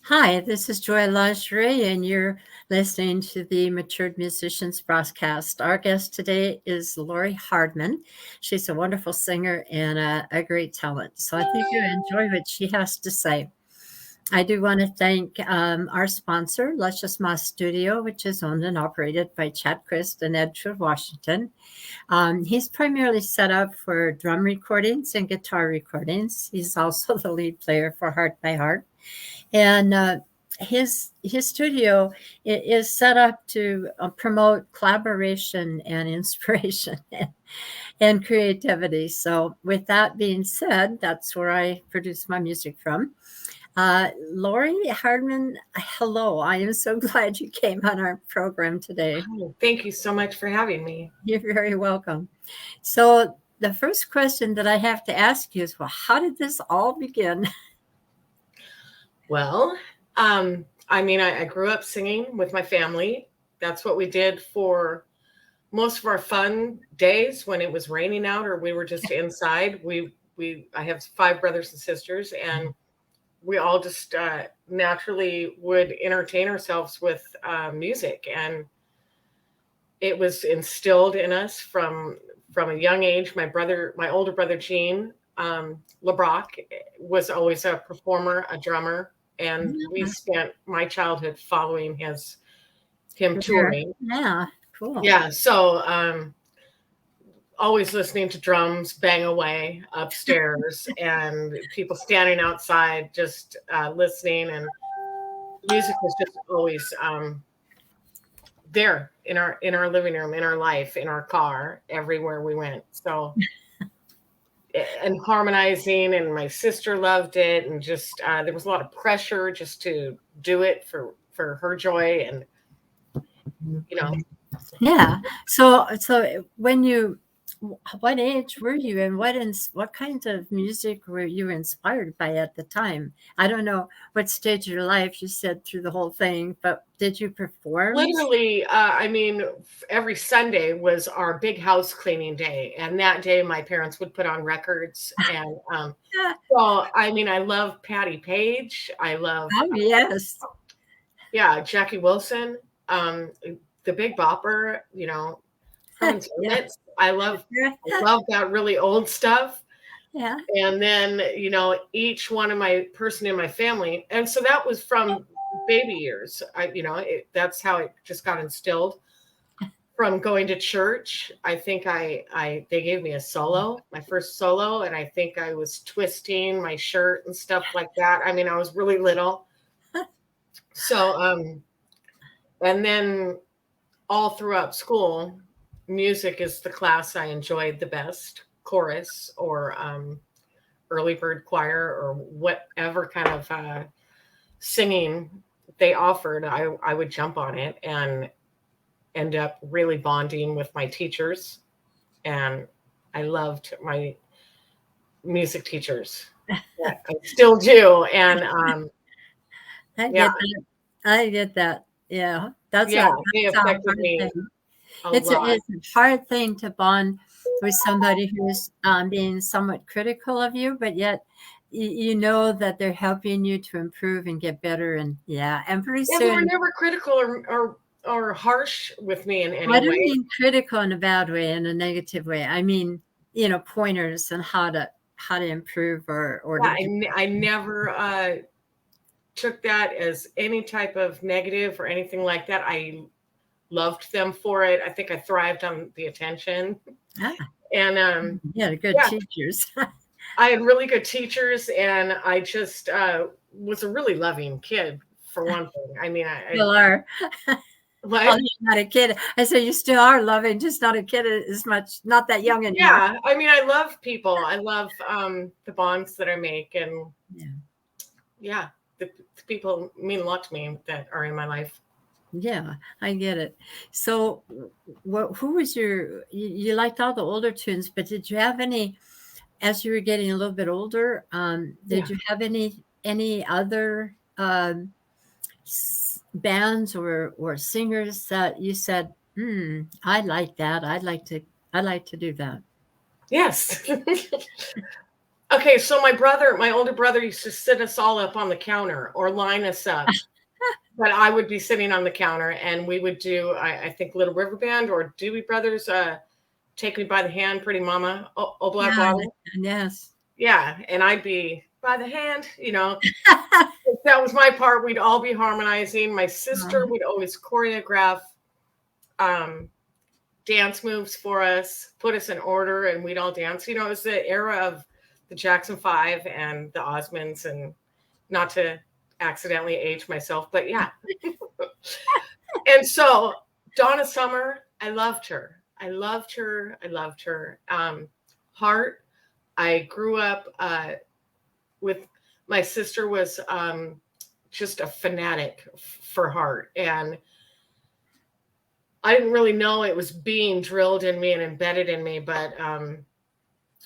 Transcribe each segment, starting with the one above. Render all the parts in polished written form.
Hi, this is Joy Lingerie, and you're listening to the Matured Musicians broadcast. Our guest today is Lori Hardman. She's a wonderful singer and a great talent. So I think you enjoy what she has to say. I do want to thank our sponsor, Luscious Moss Studio, which is owned and operated by Chad Christ and Edgewood, Washington. He's primarily set up for drum recordings and guitar recordings. He's also the lead player for Heart by Heart. And his studio is set up to promote collaboration and inspiration and creativity. So with that being said, that's where I produce my music from. Lori Hardman, hello. I am so glad you came on our program today. Oh, thank you so much for having me. You're very welcome. So the first question that I have to ask you is, well, how did this all begin? Well, I grew up singing with my family. That's what we did for most of our fun days when it was raining out or we were just inside. I have 5 brothers and sisters, and we all just naturally would entertain ourselves with music, and it was instilled in us from a young age. My older brother Gene LeBrock was always a performer, a drummer, and we spent my childhood following him touring. Yeah, cool. Yeah, so always listening to drums bang away upstairs and people standing outside just listening, and music was just always there in our living room, in our life, in our car, everywhere we went. So and harmonizing, and my sister loved it, and just there was a lot of pressure just to do it for her joy, and Yeah. So what age were you, and what kinds of music were you inspired by at the time? I don't know what stage of your life you said through the whole thing, but did you perform? Literally, every Sunday was our big house cleaning day, and that day my parents would put on records, and so I love Patti Page. I love yes, Jackie Wilson, the Big Bopper. yeah. I love that really old stuff. Yeah. And then, each one of my person in my family. And so that was from baby years. That's how it just got instilled from going to church. I think they gave me a solo, my first solo. And I think I was twisting my shirt and stuff like that. I was really little. So, and then all throughout school, music is the class I enjoyed the best, chorus or early bird choir or whatever kind of singing they offered. I would jump on it and end up really bonding with my teachers. And I loved my music teachers. I still do. And I get that. Yeah. they affected me. It's a hard thing to bond with somebody who's being somewhat critical of you, but yet you know that they're helping you to improve and get better. And pretty soon. They were never critical or harsh with me in any way. I don't mean critical in a bad way, in a negative way. I mean, pointers on how to improve or. I never took that as any type of negative or anything like that. I loved them for it. I think I thrived on the attention. And good teachers. I had really good teachers, and I just was a really loving kid, for one thing. I still are. What? Well, you're not a kid. I said you still are loving, just not a kid as much, not that young anymore. Yeah, I love people. I love the bonds that I make, and the people mean a lot to me that are in my life. Yeah, I get it. So who was you liked all the older tunes, but did you have any, as you were getting a little bit older, did you have any other bands or singers that you said, I like that. I'd like to do that. Yes. Okay, so my older brother used to sit us all up on the counter or line us up. But I would be sitting on the counter and we would do, I think, Little River Band or Dewey Brothers, Take Me by the Hand, Pretty Mama, Oh Black Yeah, Water. yes. Yeah, and I'd be by the hand, If that was my part, we'd all be harmonizing. My sister would always choreograph dance moves for us, put us in order, and we'd all dance. It was the era of the Jackson 5 and the Osmonds, and not to accidentally age myself, but yeah. And so Donna Summer, I loved her. I loved her. I loved her. Heart, I grew up with, my sister was just a fanatic for Heart. And I didn't really know it was being drilled in me and embedded in me, but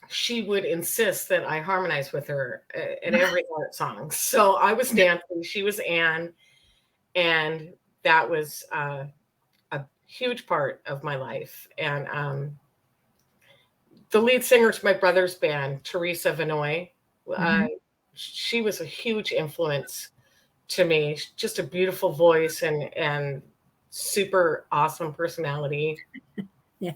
she would insist that I harmonize with her in every Heart song. So I was dancing, she was Anne, and that was a huge part of my life. And the lead singer to my brother's band, Teresa Vanoy, she was a huge influence to me. Just a beautiful voice and super awesome personality. Yeah.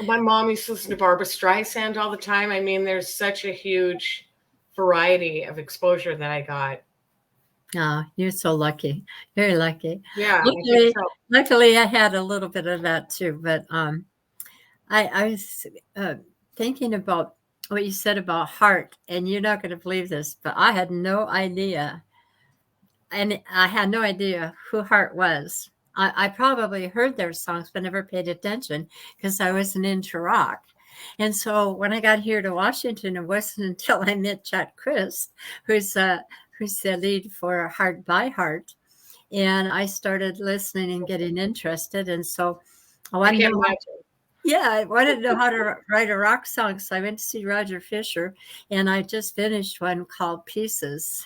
My mom used to listen to Barbra Streisand all the time. I mean, there's such a huge variety of exposure that I got. Oh, you're so lucky. Very lucky. Yeah. Luckily, I had a little bit of that too. But I was thinking about what you said about Heart, and you're not going to believe this, but I had no idea. And I had no idea who Heart was. I probably heard their songs, but never paid attention because I wasn't into rock. And so when I got here to Washington, it wasn't until I met Chad Chris, who's the lead for Heart by Heart. And I started listening and getting interested. And so I wanted to know how to write a rock song. So I went to see Roger Fisher, and I just finished one called Pieces.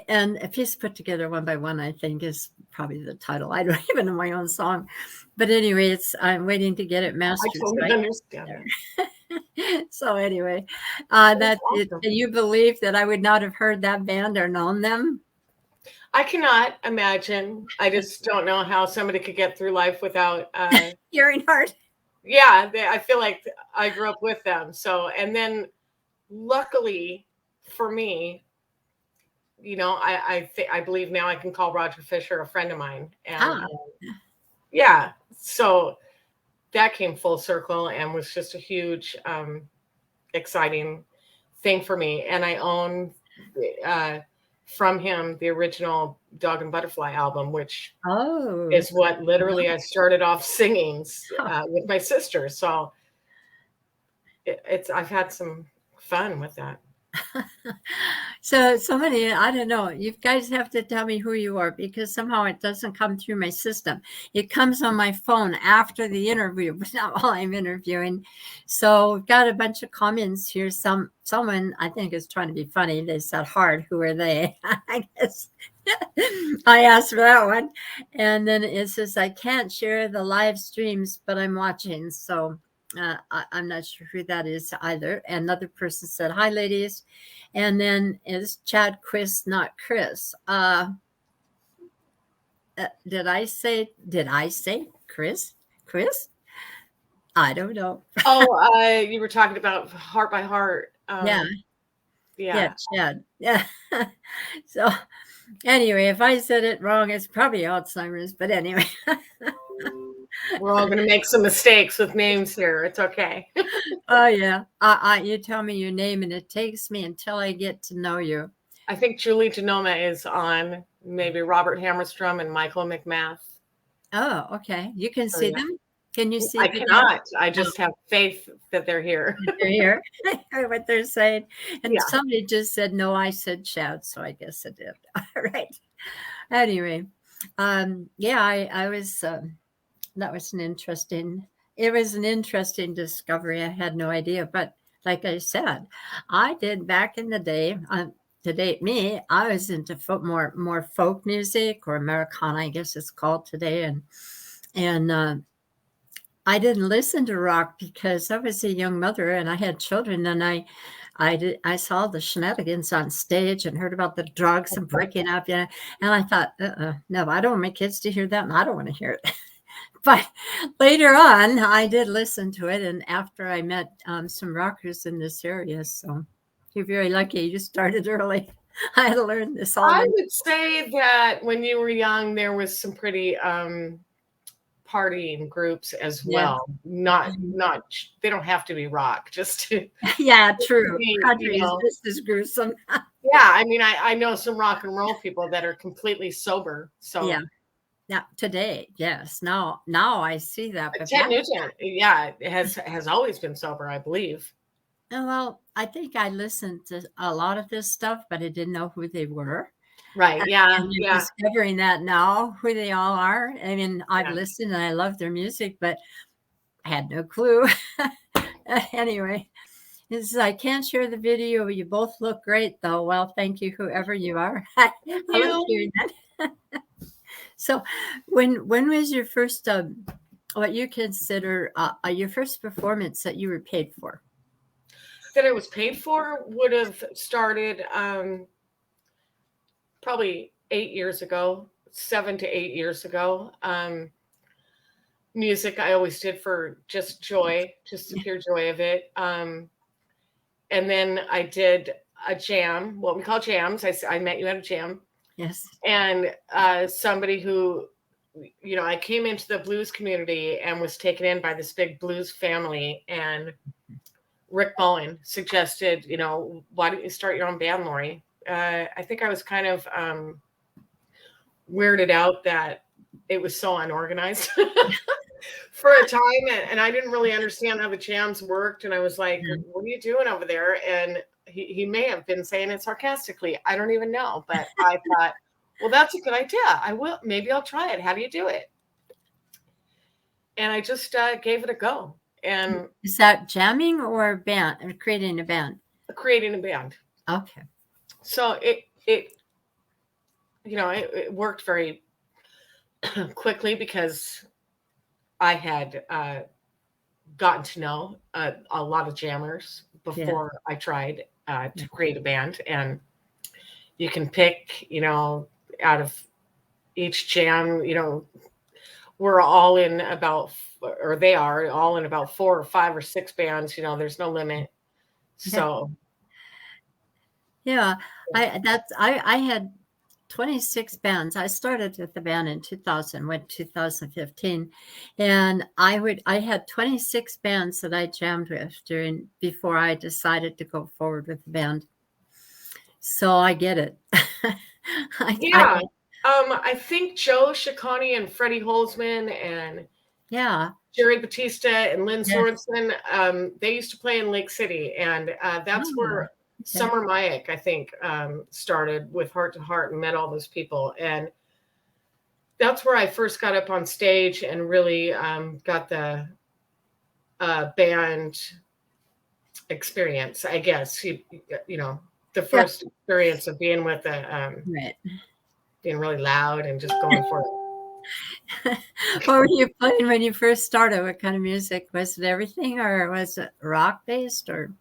And A Piece Put Together One by One, I think, is probably the title. I don't even know my own song. But anyway, I'm waiting to get it mastered. I totally understand. So anyway, awesome. Can you believe that I would not have heard that band or known them? I cannot imagine. I just don't know how somebody could get through life without hearing Heart. Yeah, I feel like I grew up with them. So, and then luckily for me, I believe now I can call Roger Fisher a friend of mine. And yeah, so that came full circle and was just a huge, exciting thing for me. And I own from him the original Dog and Butterfly album, which is what literally I started off singing with my sister. So I've had some fun with that. So many, I don't know. You guys have to tell me who you are, because somehow it doesn't come through my system. It comes on my phone after the interview, but not while I'm interviewing. So we've got a bunch of comments here. Someone I think is trying to be funny. They said, "Hard, who are they?" I guess I asked for that one. And then it says, "I can't share the live streams, but I'm watching." So I'm not sure who that is either. Another person said, "Hi, ladies." And then is Chad Chris, not Chris. Did I say Chris? Chris? I don't know. You were talking about Heart by Heart. Yeah, Chad. Yeah. So anyway, if I said it wrong, it's probably Alzheimer's. But anyway. We're all going to make some mistakes with names here. It's okay. Oh, yeah. You tell me your name, and it takes me until I get to know you. I think Julie Genoma is on, maybe Robert Hammerstrom and Michael McMath. Oh, okay. You can see them? Can you see them? I cannot. I just have faith that they're here. They're here. What they're saying. And somebody just said, no, I said Chad, so I guess I did. All right. Anyway, I was... that was an interesting discovery. I had no idea. But like I said, I did back in the day, to date me, I was into more folk music, or Americana, I guess it's called today. And I didn't listen to rock because I was a young mother and I had children, and I saw the shenanigans on stage and heard about the drugs and breaking up, and I thought, no, I don't want my kids to hear that, and I don't want to hear it. But later on, I did listen to it, and after I met some rockers in this area, so you're very lucky you started early. I had to learn this all. I would say that when you were young, there was some pretty partying groups as well. Not they don't have to be rock, just to yeah, true. Country is just as gruesome. Yeah, I mean, I know some rock and roll people that are completely sober. So yeah, today, yes. Now I see that. But Ted Nugent, it has always been sober, I believe. Well, I think I listened to a lot of this stuff, but I didn't know who they were. Right. Yeah. And you're discovering that now, who they all are. I mean, I've listened and I love their music, but I had no clue. Anyway, I can't share the video. You both look great, though. Well, thank you, whoever you are. I like hearing that. So, when was your first, what you consider your first performance that you were paid for? That I was paid for would have started probably 8 years ago, 7 to 8 years ago. Music I always did for just joy, just the pure joy of it. And then I did a jam, what we call jams. I met you at a jam. Yes. And somebody who, I came into the blues community and was taken in by this big blues family, and Rick Bowen suggested, why don't you start your own band, Lori? I think I was kind of weirded out that it was so unorganized for a time. And I didn't really understand how the jams worked. And I was like, what are you doing over there? And he may have been saying it sarcastically. I don't even know. But I thought, well, that's a good idea. Maybe I'll try it. How do you do it? And I just gave it a go. And is that jamming or band, or creating a band? Creating a band. Okay. So it worked very quickly because I had gotten to know a lot of jammers before I tried to create a band. And you can pick, out of each jam, we're all in about, or they are all in about 4 or 5 or 6 bands. There's no limit. So yeah, I had 26 bands. I started with the band in 2015, and I had 26 bands that I jammed with before I decided to go forward with the band. So I get it. I think Joe Ciccone and Freddie Holzman and Jerry Batista and Lynn Sorensen, they used to play in Lake City, and that's where Summer Mayak, I think, started with Heart to Heart and met all those people. And that's where I first got up on stage and really got the band experience, I guess. The first experience of being with being really loud and just going for it. What were you playing when you first started? What kind of music? Was it everything, or was it rock based, or?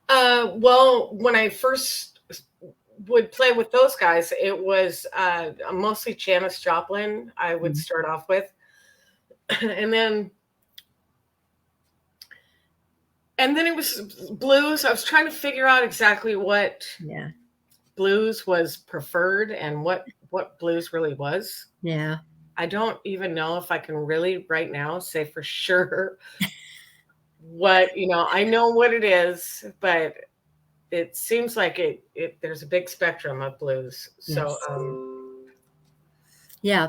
Well, when I first would play with those guys, it was mostly Janis Joplin I would start off with. And then it was blues. I was trying to figure out exactly what blues was preferred and what blues really was. Yeah. I don't even know if I can really right now say for sure what, I know what it is, but it seems like there's a big spectrum of blues. Yes. So,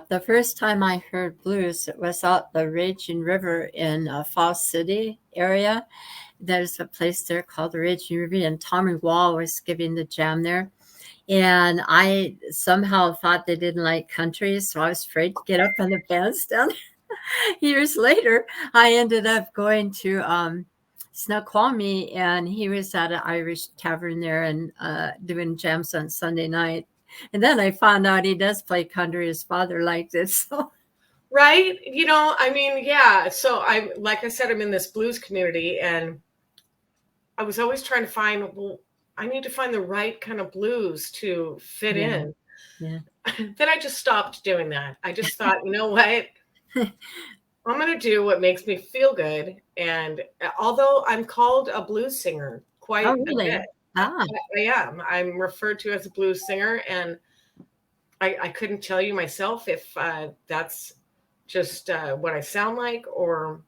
the first time I heard blues, it was out the Raging River in Falls City area. There's a place there called the Raging River, and Tommy Wall was giving the jam there. And I somehow thought they didn't like country, so I was afraid to get up on the bandstand. Years later, I ended up going to Snoqualmie, and he was at an Irish tavern there and doing jams on Sunday night. And then I found out he does play country. His father liked it. So Right? You know, I mean, yeah. So like I said, I'm in this blues community, and I was always trying to find, well, I need to find the right kind of blues to fit Yeah. in. Yeah. Then I just stopped doing that. I just thought, you know what? I'm going to do what makes me feel good. And although I'm called a blues singer Oh, quite a bit, really? Ah, I am. I'm referred to as a blues singer, and I couldn't tell you myself if that's just what I sound like or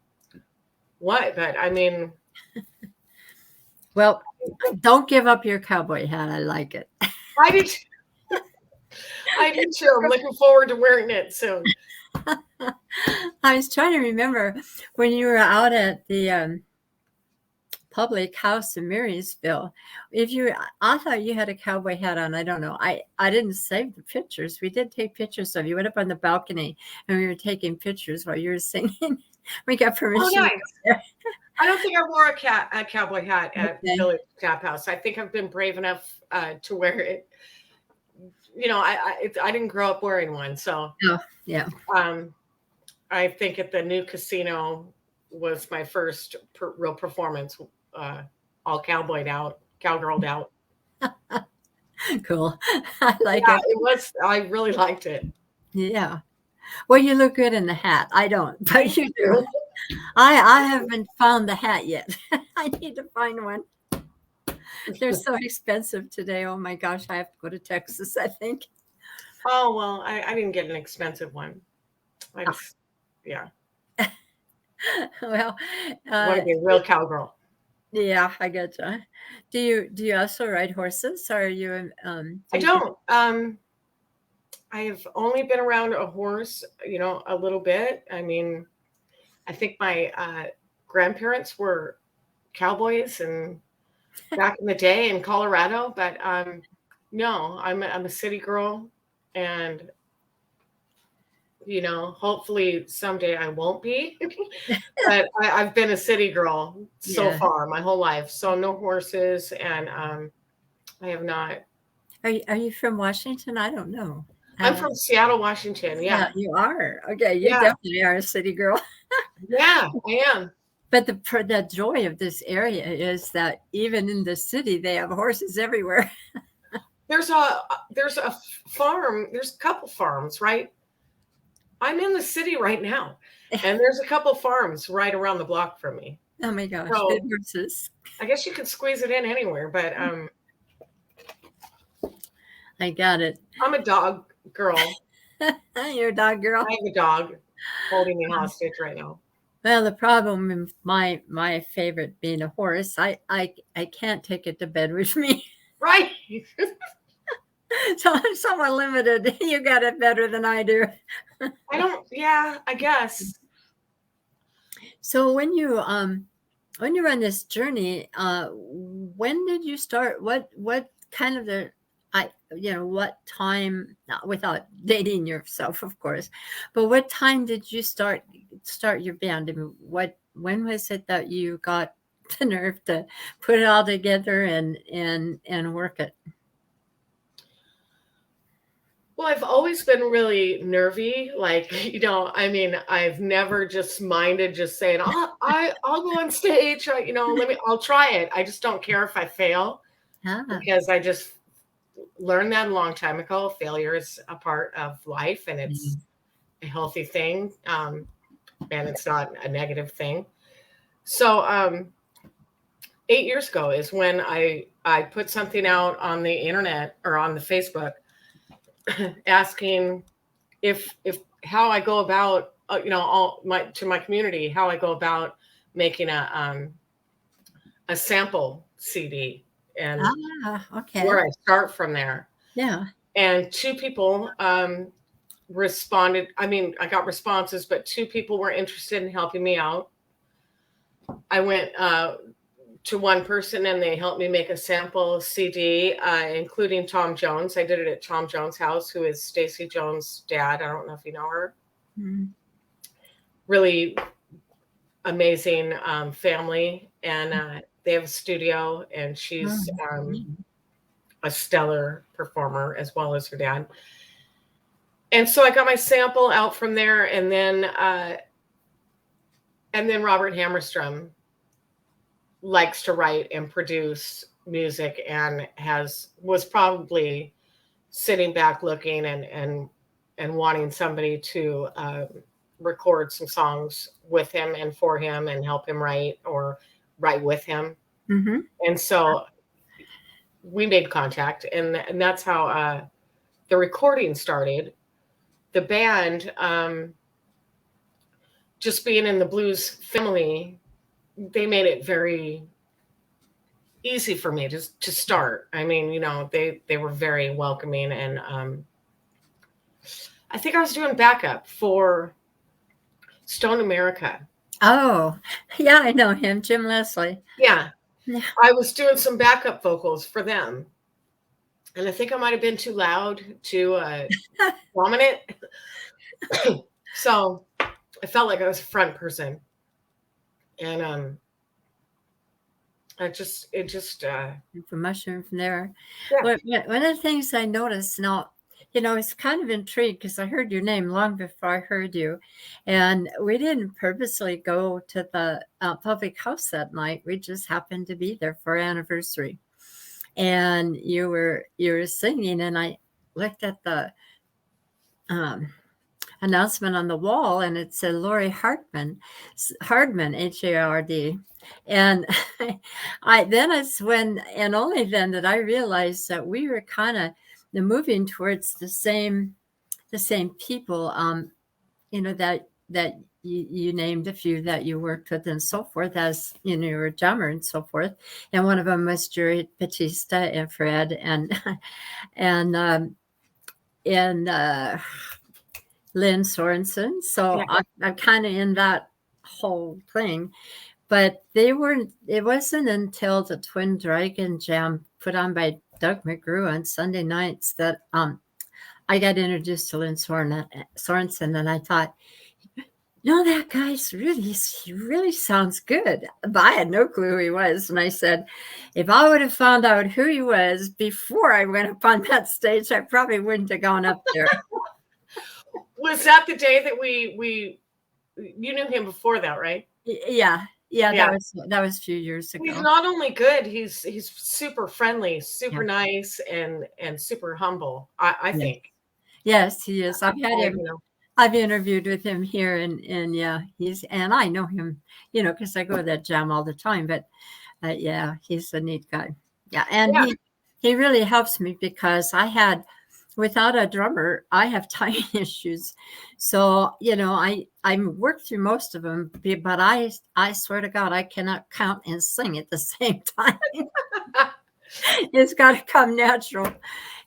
what. But I mean, well, don't give up your cowboy hat. I like it. I did. I do too. I'm looking forward to wearing it soon. I was trying to remember when you were out at the public house in Marysville. I thought you had a cowboy hat on. I don't know. I didn't save the pictures. We did take pictures of you. Went up on the balcony and we were taking pictures while you were singing. We got permission. Oh, nice. I don't think I wore a cowboy hat at Okay. Village Tap House. I think I've been brave enough to wear it. You know, I didn't grow up wearing one, so Yeah. I think at the new casino was my first real performance, all cowboyed out, cowgirled out. Cool. I like Yeah, it. it was. I really liked it. Yeah. Well, you look good in the hat. I don't, but you do. I haven't found the hat yet. I need to find one. They're so expensive today. Oh my gosh, I have to go to Texas, I think. Oh, well, I didn't get an expensive one. I just, yeah, Well, I want to be a real cowgirl. yeah, I getcha. Do you also ride horses, or are you I don't. I have only been around a horse, you know, a little bit. I mean, I think my grandparents were cowboys and back in the day in Colorado, but no, I'm a city girl, and you know, hopefully someday I won't be. But I've been a city girl so Yeah. far my whole life. So no horses, and I have not. Are you from Washington? I don't know. I'm from Seattle, Washington. Yeah, You are. Okay, you yeah, definitely are a city girl. yeah, I am. But the joy of this area is that even in the city, they have horses everywhere. There's a farm. There's a couple farms, right? I'm in the city right now, and there's a couple farms right around the block from me. Oh my gosh, So good horses. I guess you could squeeze it in anywhere, but I got it. I'm a dog girl. You're a dog girl. I have a dog holding me hostage right now. Well, the problem with my favorite being a horse, I can't take it to bed with me. Right. So I'm somewhat limited. You got it better than I do. I don't. Yeah, I guess. So when you run this journey, when did you start? What kind of what time? Not without dating yourself, of course, but what time did you start your band? I mean, when was it that you got the nerve to put it all together and work it? Well, I've always been really nervy. Like, you know, I mean, I've never just minded just saying, I'll go on stage. You know, I'll try it. I just don't care if I fail, because I just learned that a long time ago. Failure is a part of life, and it's a healthy thing. And it's not a negative thing. So 8 years ago is when I put something out on the internet or on the Facebook, asking if how I go about to my community, how I go about making a sample CD, and where I start from there. Yeah. And 2 people responded. I mean, I got responses, but 2 people were interested in helping me out. I went to one person, and they helped me make a sample CD, including Tom Jones. I did it at Tom Jones' house, who is Stacey Jones' dad. I don't know if you know her. Mm-hmm. Really amazing family, and they have a studio, and she's a stellar performer as well as her dad. And so I got my sample out from there, and then Robert Hammerstrom likes to write and produce music, and was probably sitting back looking and wanting somebody to record some songs with him and for him and help him write or write with him. Mm-hmm. And so we made contact, and that's how the recording started. The band, just being in the blues family, they made it very easy for me to start. I mean, you know, they were very welcoming, and I think I was doing backup for Stone America. Oh, yeah, I know him, Jim Leslie. Yeah. Yeah. I was doing some backup vocals for them. And I think I might have been too loud, too dominant. So I felt like I was a front person. And it just From mushroom from there. Yeah. But one of the things I noticed now, you know, I was kind of intrigued because I heard your name long before I heard you. And we didn't purposely go to the public house that night. We just happened to be there for our anniversary. And you were singing, and I looked at the announcement on the wall, and it said Lori Hardman, Hard, and then it's when, and only then, that I realized that we were kind of moving towards the same people. You know, that you named a few that you worked with and so forth, as you know, you were a drummer and so forth. And one of them was Jerry Batista and Fred and Lynn Sorensen. So Yeah. I'm kind of in that whole thing. But it wasn't until the Twin Dragon Jam put on by Doug McGrew on Sunday nights that I got introduced to Lynn Sorensen, and I thought, no, that guy's he really sounds good. But I had no clue who he was. And I said, if I would have found out who he was before I went up on that stage, I probably wouldn't have gone up there. Was that the day that you knew him before that, right? Yeah. That was a few years ago. He's not only good, he's super friendly, super nice, and super humble, I think. Yes, he is. I've had him. I've interviewed with him here, and yeah, and I know him, you know, because I go to that jam all the time. But yeah, he's a neat guy. Yeah, and he really helps me because without a drummer, I have timing issues. So, you know, I worked through most of them, but I swear to God, I cannot count and sing at the same time. It's got to come natural.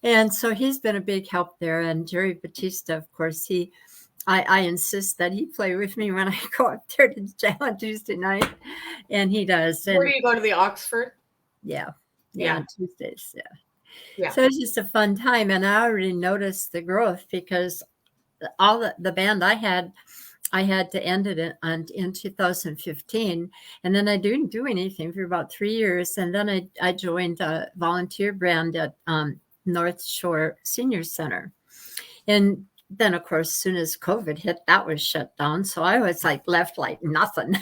And so he's been a big help there. And Jerry Batista, of course, I insist that he play with me when I go up there to jam on Tuesday night. And he does. Where do you go to the Oxford? Yeah. On Tuesdays. Yeah. So it's just a fun time. And I already noticed the growth because all the band I had to end it in 2015. And then I didn't do anything for about 3 years. And then I joined a volunteer band at North Shore Senior Center. And then, of course, as soon as COVID hit, that was shut down. So I was left like nothing.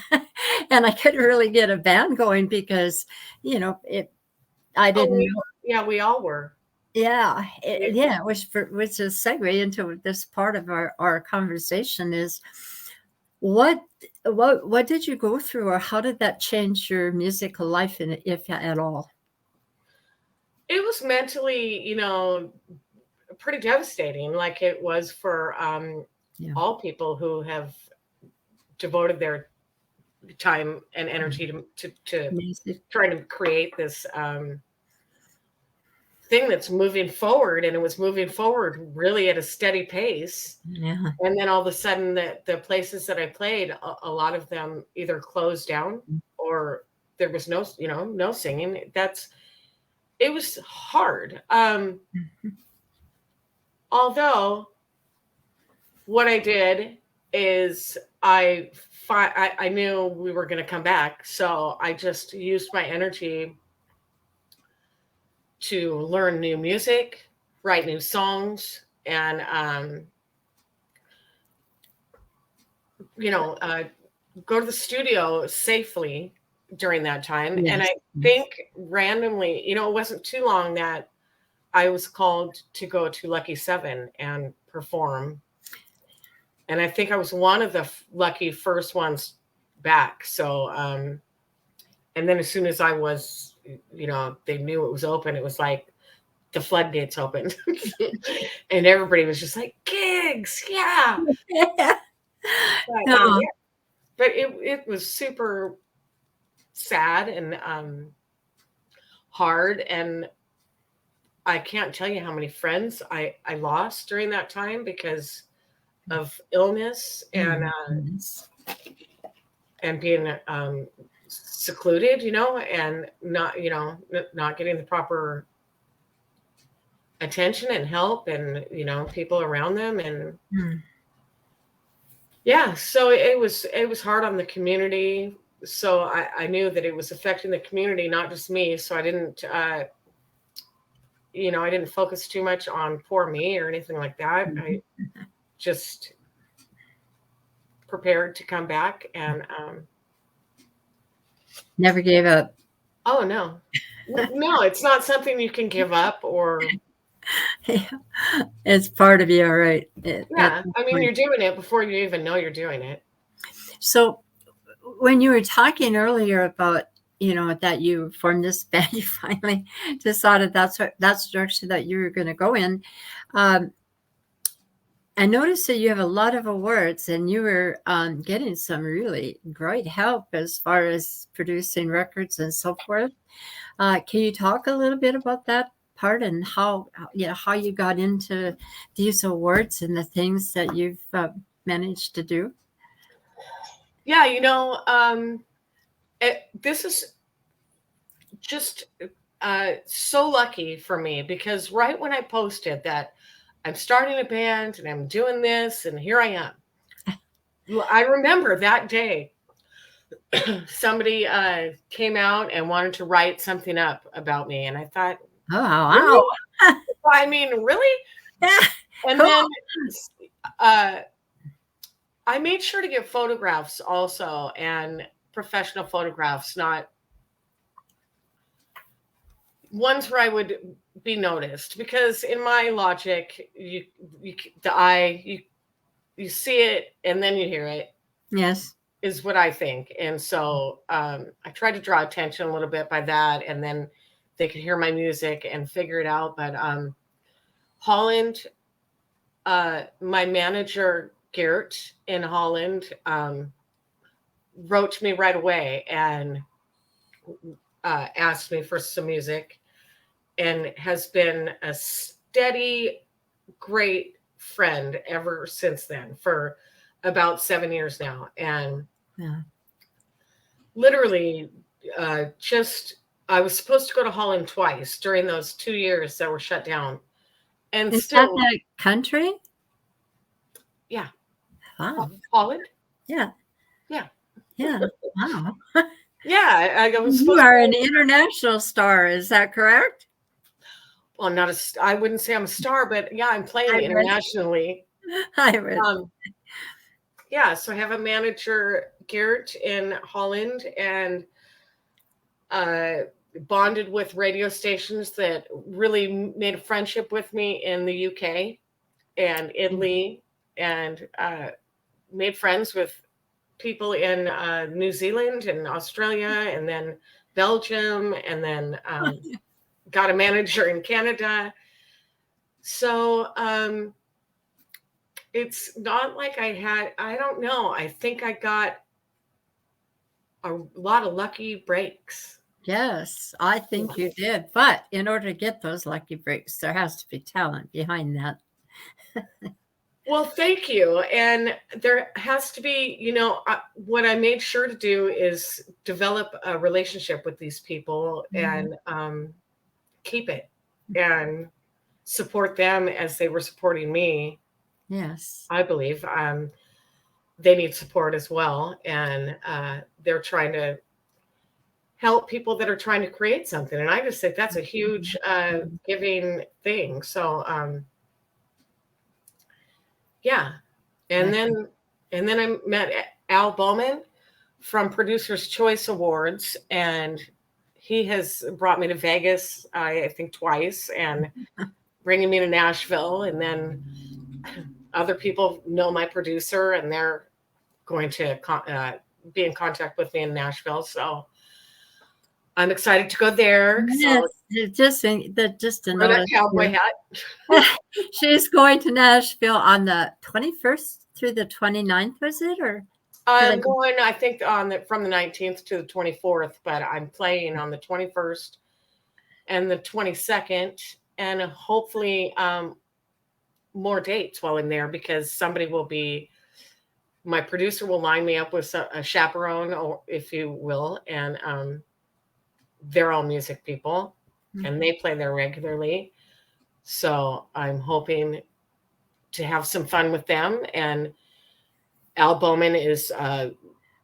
And I couldn't really get a band going because, you know, I didn't know. Yeah, we all were. Yeah, which is segue into this part of our conversation is what did you go through, or how did that change your musical life, if at all? It was mentally, you know, pretty devastating, like it was for all people who have devoted their time and energy to trying to create this thing that's moving forward, and it was moving forward really at a steady pace. Yeah. And then all of a sudden the places that I played, a lot of them either closed down or there was no singing. It was hard. Although what I did is I knew we were going to come back. So I just used my energy to learn new music, write new songs, and go to the studio safely during that time. Yes. And I think randomly, it wasn't too long that I was called to go to Lucky 7 and perform. And I think I was one of the lucky first ones back. So, and then as soon as I was, they knew it was open, it was like the floodgates opened. And everybody was just like, gigs, yeah. No. But it was super sad and hard. And I can't tell you how many friends I lost during that time because of illness and being secluded, and not getting the proper attention and help and, people around them. And yeah, so it was hard on the community. So I knew that it was affecting the community, not just me. So I didn't, I didn't focus too much on poor me or anything like that. I just prepared to come back and never gave up. Oh, no, it's not something you can give up or. Yeah, it's part of you, all right. Yeah, I mean, you're doing it before you even know you're doing it. So when you were talking earlier about, that you formed this band, you finally decided that's the direction that you were going to go in. I noticed that you have a lot of awards and you were getting some really great help as far as producing records and so forth. Can you talk a little bit about that part and how you got into these awards and the things that you've managed to do? Yeah, this is just so lucky for me because right when I posted that I'm starting a band and I'm doing this and here I am. I remember that day somebody came out and wanted to write something up about me. And I thought, oh, wow. Really? I mean, really? Yeah. And Cool. Then I made sure to get photographs also and professional photographs, not ones where I would be noticed, because in my logic, you see it and then you hear it. Yes. Is what I think. And so I tried to draw attention a little bit by that, and then they could hear my music and figure it out. But Holland, my manager, Gert in Holland, wrote to me right away and asked me for some music, and has been a steady, great friend ever since then for about 7 years now. And literally I was supposed to go to Holland twice during those 2 years that were shut down. And Is still that the country? Yeah. Wow. Holland? Yeah. Yeah. Yeah. Wow. Yeah. I was You are an international star, is that correct? Well, I wouldn't say I'm a star, but yeah, I'm playing internationally. I read. Yeah, so I have a manager, Gert, in Holland, and bonded with radio stations that really made a friendship with me in the UK and Italy, and made friends with people in New Zealand and Australia, and then Belgium, and then got a manager in Canada. So it's not like I don't know. I think I got a lot of lucky breaks. Yes, I think you did. But in order to get those lucky breaks, there has to be talent behind that. Well, thank you. And there has to be, what I made sure to do is develop a relationship with these people and keep it and support them as they were supporting me. Yes. I believe they need support as well. And they're trying to help people that are trying to create something. And I just think that's a huge giving thing. So, yeah. And then And then I met Al Bowman from Producers Choice Awards, and he has brought me to Vegas, I think twice, and bringing me to Nashville. And then other people know my producer, and they're going to be in contact with me in Nashville. So I'm excited to go there. Yes, just a that cowboy hat. She's going to Nashville on the 21st through the 29th, was it? Or I'm going, I think, from the 19th to the 24th, but I'm playing on the 21st and the 22nd, and hopefully more dates while I'm there, because my producer will line me up with a chaperone, or if you will, and they're all music people, and they play there regularly. So I'm hoping to have some fun with them. And Al Bowman is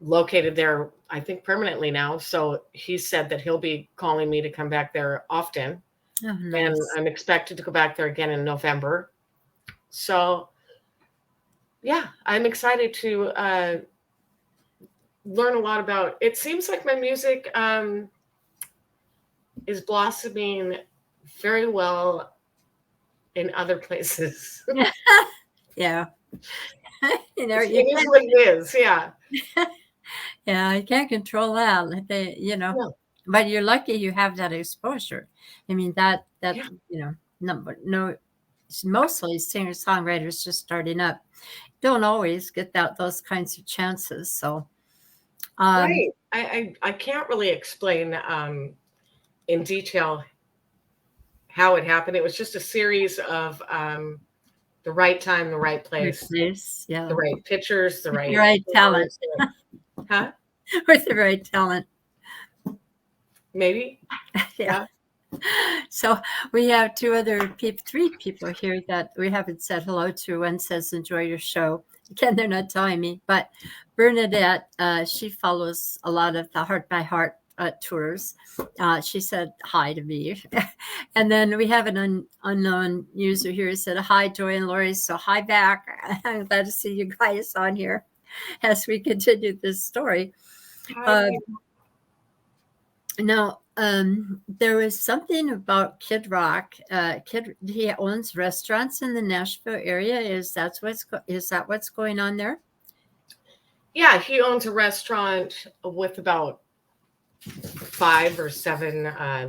located there, I think, permanently now. So he said that he'll be calling me to come back there often. Oh, nice. And I'm expected to go back there again in November. So, yeah, I'm excited to learn a lot about. It seems like my music is blossoming very well in other places. Yeah. It is what it is. Yeah. Yeah, you can't control that. No. But you're lucky you have that exposure. I mean, that no, mostly singer-songwriters just starting up don't always get those kinds of chances. So, right. I can't really explain in detail how it happened. It was just a series of the right time, the right place, yeah, the right pictures, the right talent. Huh? With the right talent. Maybe. Yeah. So we have three people here that we haven't said hello to. One says, enjoy your show. Again, they're not telling me, but Bernadette, she follows a lot of the Heart by Heart tours. She said hi to me. And then we have an unknown user here who said, hi, Joy and Lori. So hi back. I'm glad to see you guys on here as we continue this story. Now, there was something about Kid Rock. He owns restaurants in the Nashville area. Is that what's going on there? Yeah, he owns a restaurant with about 5 or 7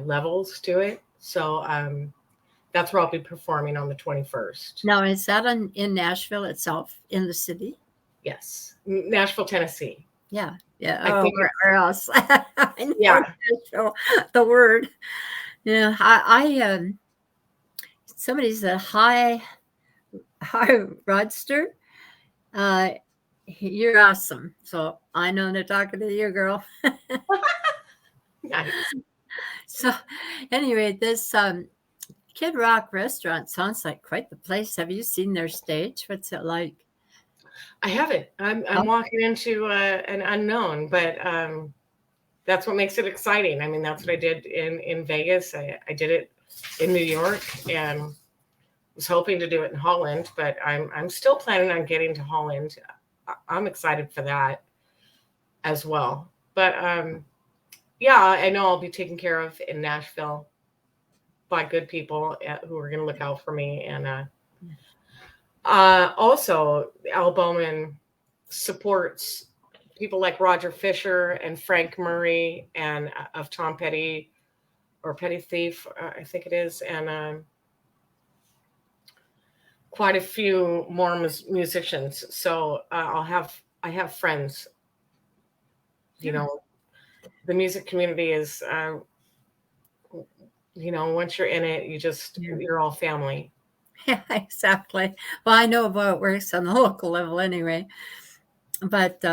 levels to it. So that's where I'll be performing on the 21st. Now, is that in Nashville itself, in the city? Yes, Nashville, Tennessee. Yeah. Yeah. I think where else? Yeah. Nashville, the word. Yeah. I somebody said hi, Rodster. You're awesome. So I know they're talking to you, girl. Nice. So anyway, this Kid Rock restaurant sounds like quite the place. Have you seen their stage? What's it like? I haven't. I'm walking into an unknown, but that's what makes it exciting. I mean, that's what I did in Vegas. I did it in New York, and was hoping to do it in Holland, but I'm still planning on getting to Holland. I'm excited for that as well. But yeah, I know I'll be taken care of in Nashville by good people who are going to look out for me. And also, Al Bowman supports people like Roger Fisher and Frank Murray and of Tom Petty or Petty Thief, I think it is, and quite a few more musicians. So I have friends. You know, the music community is, once you're in it, you're all family. Yeah, exactly. Well, I know how it works on the local level anyway. But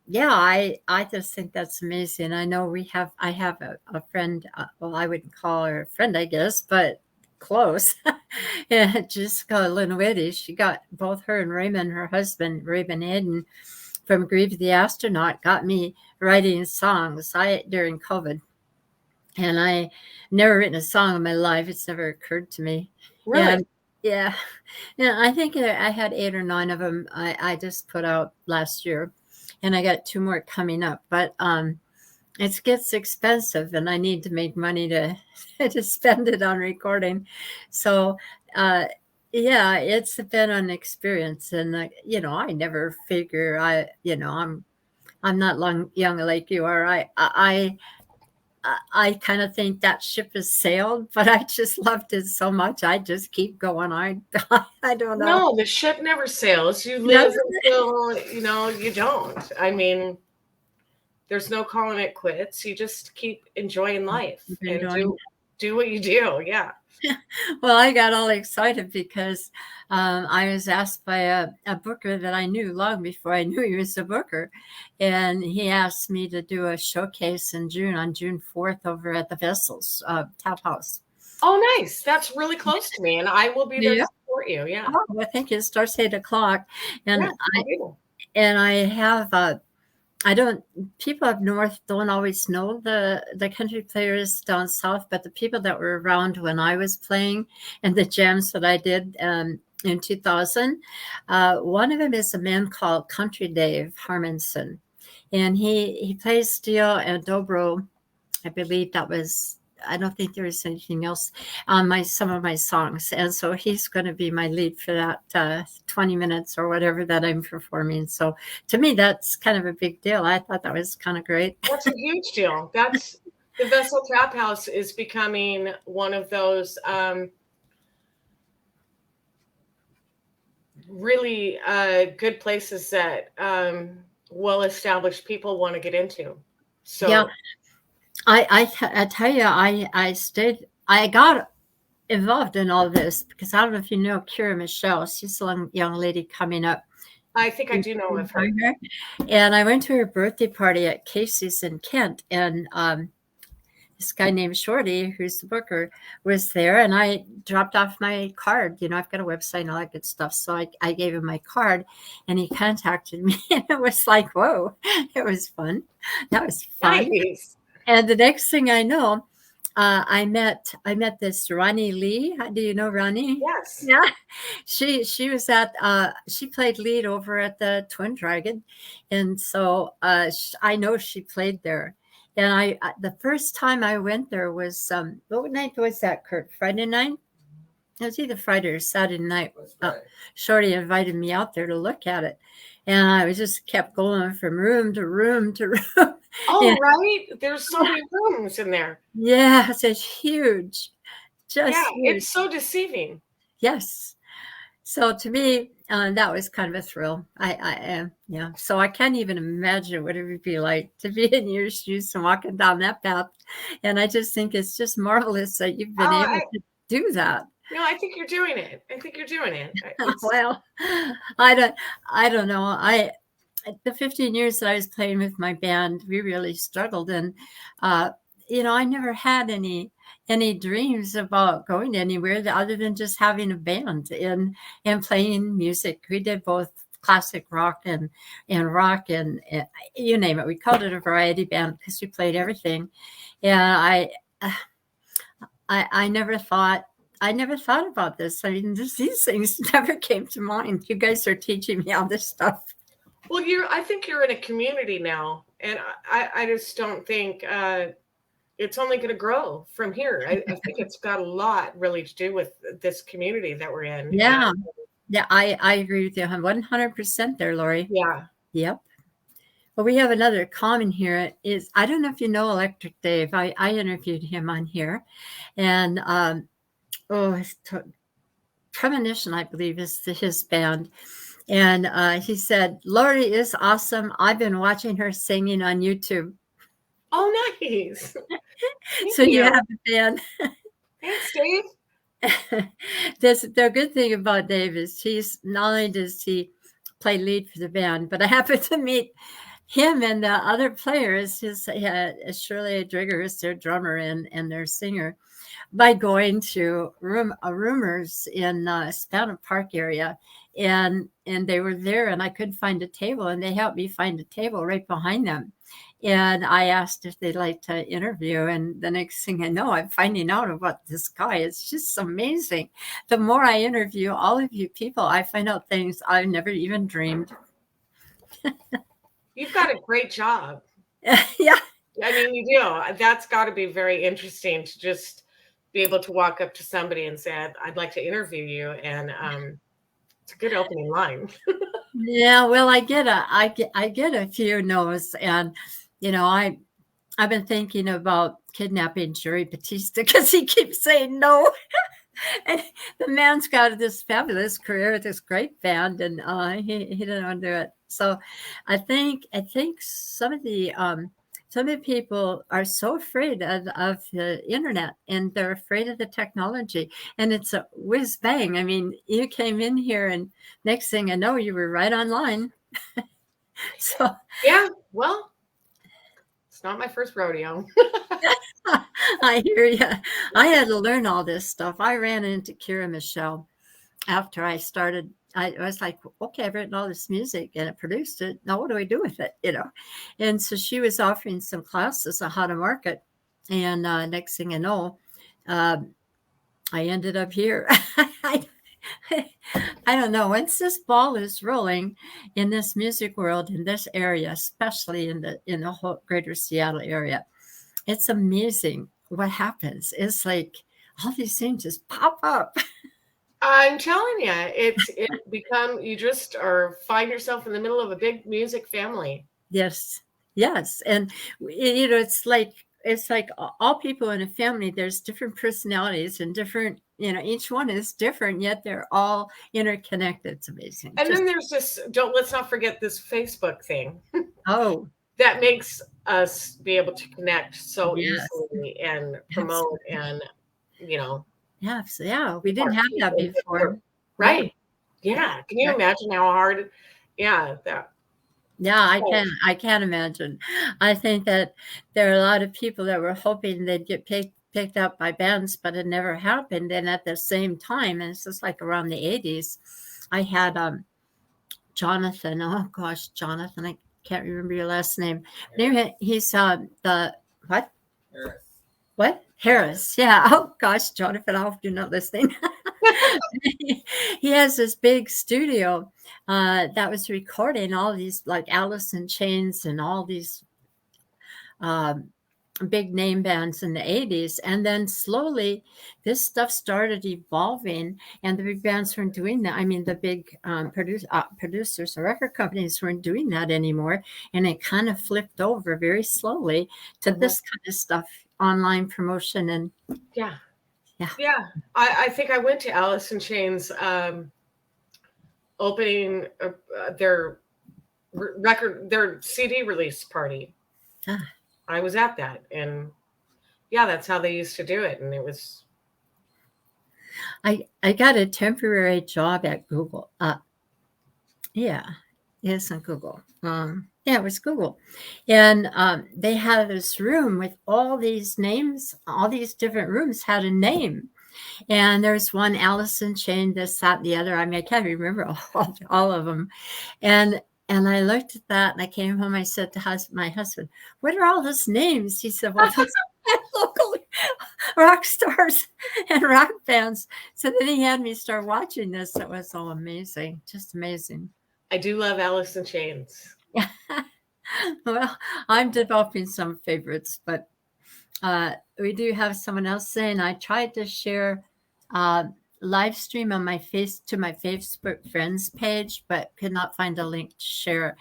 yeah, I just think that's amazing. I know I have a friend, well, I wouldn't call her a friend, I guess, but close. Yeah, Jessica Linwitti. She got both her and Raymond, her husband, Raymond Hayden, from Grieve the Astronaut, got me writing songs during COVID. And I never written a song in my life. It's never occurred to me. Really? Yeah. Yeah, I think I had 8 or 9 of them I just put out last year, and I got 2 more coming up, but, it gets expensive, and I need to make money to to spend it on recording. So, uh, yeah, it's been an experience, and, I never figure I'm not young like you are. I kind of think that ship has sailed, but I just loved it so much. I just keep going. I don't know. No, the ship never sails. You live Doesn't it? until, you don't. I mean, there's no calling it quits. You just keep enjoying life You've been and doing. do what you do. Yeah. Well, I got all excited because I was asked by a booker that I knew long before I knew he was a booker. And he asked me to do a showcase in June, on June 4th, over at the Vessels Tap House. Oh, nice. That's really close to me, and I will be there to Yeah. support you. Yeah. Oh, I think it starts 8 o'clock. And Yeah. I have I don't people up north don't always know the country players down south, but the people that were around when I was playing and the jams that I did in 2000, one of them is a man called Country Dave Harmonson, and he plays steel and dobro. I believe that was. I don't think there was anything else on some of my songs, and so he's going to be my lead for that 20 minutes or whatever that I'm performing. So to me, that's kind of a big deal. I thought that was kind of great. That's a huge deal. That's the Vessel Tap House is becoming one of those really good places that well-established people want to get into. So Yeah, I tell you, I got involved in all this because I don't know if you know Kira Michelle. She's a young lady coming up. I think I do know of her. And I went to her birthday party at Casey's in Kent, and this guy named Shorty, who's the booker, was there, and I dropped off my card. I've got a website and all that good stuff. So I gave him my card, and he contacted me, and it was like, whoa, it was fun. That was fun. Nice. And the next thing I know, I met this Ronnie Lee. Do you know Ronnie? Yes. Yeah. She was she played lead over at the Twin Dragon, and so I know she played there. And the first time I went there was what night was that, Kurt? Friday night? It was either Friday or Saturday night. Shorty invited me out there to look at it, and I just kept going from room to room to room. Oh, And, right. There's so many rooms in there. yeah, it's huge. Just huge. It's so deceiving. Yes. So to me, that was kind of a thrill. I am, yeah. So I can't even imagine what it would be like to be in your shoes and walking down that path. And I just think it's just marvelous that you've been able to do that. No, I think you're doing it. Well, I don't know. The 15 years that I was playing with my band, we really struggled, and I never had any dreams about going anywhere other than just having a band and playing music. We did both classic rock and rock and you name it. We called it a variety band because we played everything. And I never thought about this. I mean, these things never came to mind. You guys are teaching me all this stuff. Well, I think you're in a community now, and I just don't think it's only going to grow from here. I think it's got a lot really to do with this community that we're in. Yeah. Yeah, I agree with you 100% there, Lori. Yeah. Yep. Well, we have another comment here. I don't know if you know Electric Dave. I interviewed him on here, and Premonition, I believe, is his band. And he said, Lori is awesome. I've been watching her singing on YouTube. Oh, nice. So you have a band. Thanks, Dave. The good thing about Dave is he's not only does he play lead for the band, but I happened to meet him and the other players. Shirley Drigger is their drummer and their singer, by going to Rumors in Spano Park area, and they were there, and I couldn't find a table, and they helped me find a table right behind them. And I asked if they'd like to interview. And the next thing I know, I'm finding out about this guy. It's just amazing. The more I interview all of you people, I find out things I've never even dreamed. You've got a great job. Yeah. I mean, you do. That's got to be very interesting to just be able to walk up to somebody and say, I'd like to interview you. And it's a good opening line. Yeah, well, I get a few no's, and I've been thinking about kidnapping Jerry Batista because he keeps saying no. And the man's got this fabulous career with this great band, and he didn't want to do it. So I think some of the people are so afraid of the internet, and they're afraid of the technology, and it's a whiz bang. I mean, you came in here, and next thing I know, you were right online. So yeah, well, it's not my first rodeo. I hear you. I had to learn all this stuff. I ran into Kira Michelle after I started. I was like, okay, I've written all this music and I produced it. Now what do I do with it? And so she was offering some classes on how to market. And next thing I know, I ended up here. I don't know. Once this ball is rolling in this music world, in this area, especially in the whole greater Seattle area, it's amazing what happens. It's like all these things just pop up. I'm telling you, you just find yourself in the middle of a big music family. Yes. And it's like all people in a family, there's different personalities and different, each one is different, yet they're all interconnected. It's amazing. And then there's this, let's not forget this Facebook thing. Oh. That makes us be able to connect so easily and promote and, Yes, yeah, we didn't have that before. Right. Yeah. Can you imagine how hard? Yeah. I can imagine. I think that there are a lot of people that were hoping they'd get picked up by bands, but it never happened. And at the same time, and it's just like around the 80s, I had Jonathan. Oh gosh, Jonathan, I can't remember your last name. Anyway, he's the what? Harris. What? Harris. Yeah. Oh gosh, Jonathan, I hope you're not listening. He has this big studio that was recording all these like Alice in Chains and all these big name bands in the 80s. And then slowly this stuff started evolving and the big bands weren't doing that. I mean, the big producers or record companies weren't doing that anymore. And it kind of flipped over very slowly to this kind of stuff, online promotion. And yeah. I think I went to Alice in Chains opening their CD release party. I was at that, and that's how they used to do it. And it was, I got a temporary job at Google. Yes, on Google. It was Google. And they had this room with all these names, all these different rooms had a name. And there's one Alice in Chains, this, that, and the other. I mean, I can't remember all of them. And I looked at that and I came home. I said to my husband, what are all those names? He said, well, those are local rock stars and rock bands. So then he had me start watching this. It was so amazing. Just amazing. I do love Alice in Chains. Well, I'm developing some favorites, but we do have someone else saying I tried to share live stream on my Facebook friends page, but could not find a link to share.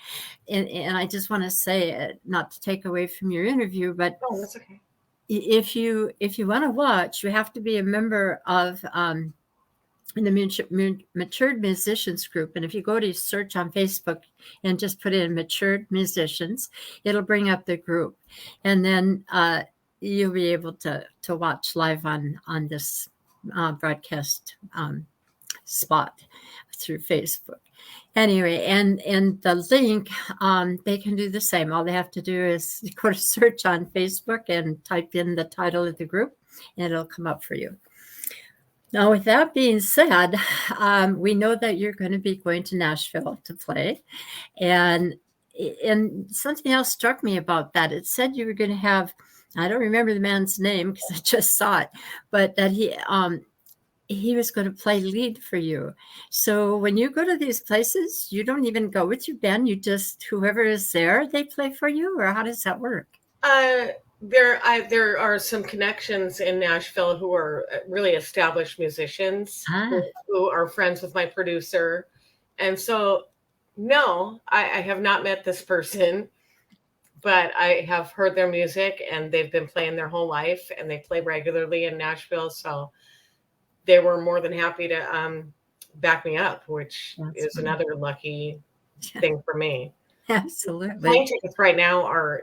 And I just want to say, not to take away from your interview, but that's okay. If you want to watch, you have to be a member of the Matured Musicians group. And if you go to search on Facebook and just put in Matured Musicians, it'll bring up the group, and then you'll be able to watch live on this broadcast spot through Facebook. Anyway, and the link, they can do the same. All they have to do is go to search on Facebook and type in the title of the group, and it'll come up for you. Now, with that being said, we know that you're going to be going to Nashville to play, and and something else struck me about that. It said you were going to have, I don't remember the man's name because I just saw it, but that he was going to play lead for you. So when you go to these places, you don't even go with your band. You just, whoever is there, they play for you, or how does that work? There are some connections in Nashville who are really established musicians who are friends with my producer. And so, no, I have not met this person, but I have heard their music, and they've been playing their whole life, and they play regularly in Nashville. So they were more than happy to back me up, which is another lucky thing for me. Absolutely. Plane tickets right now are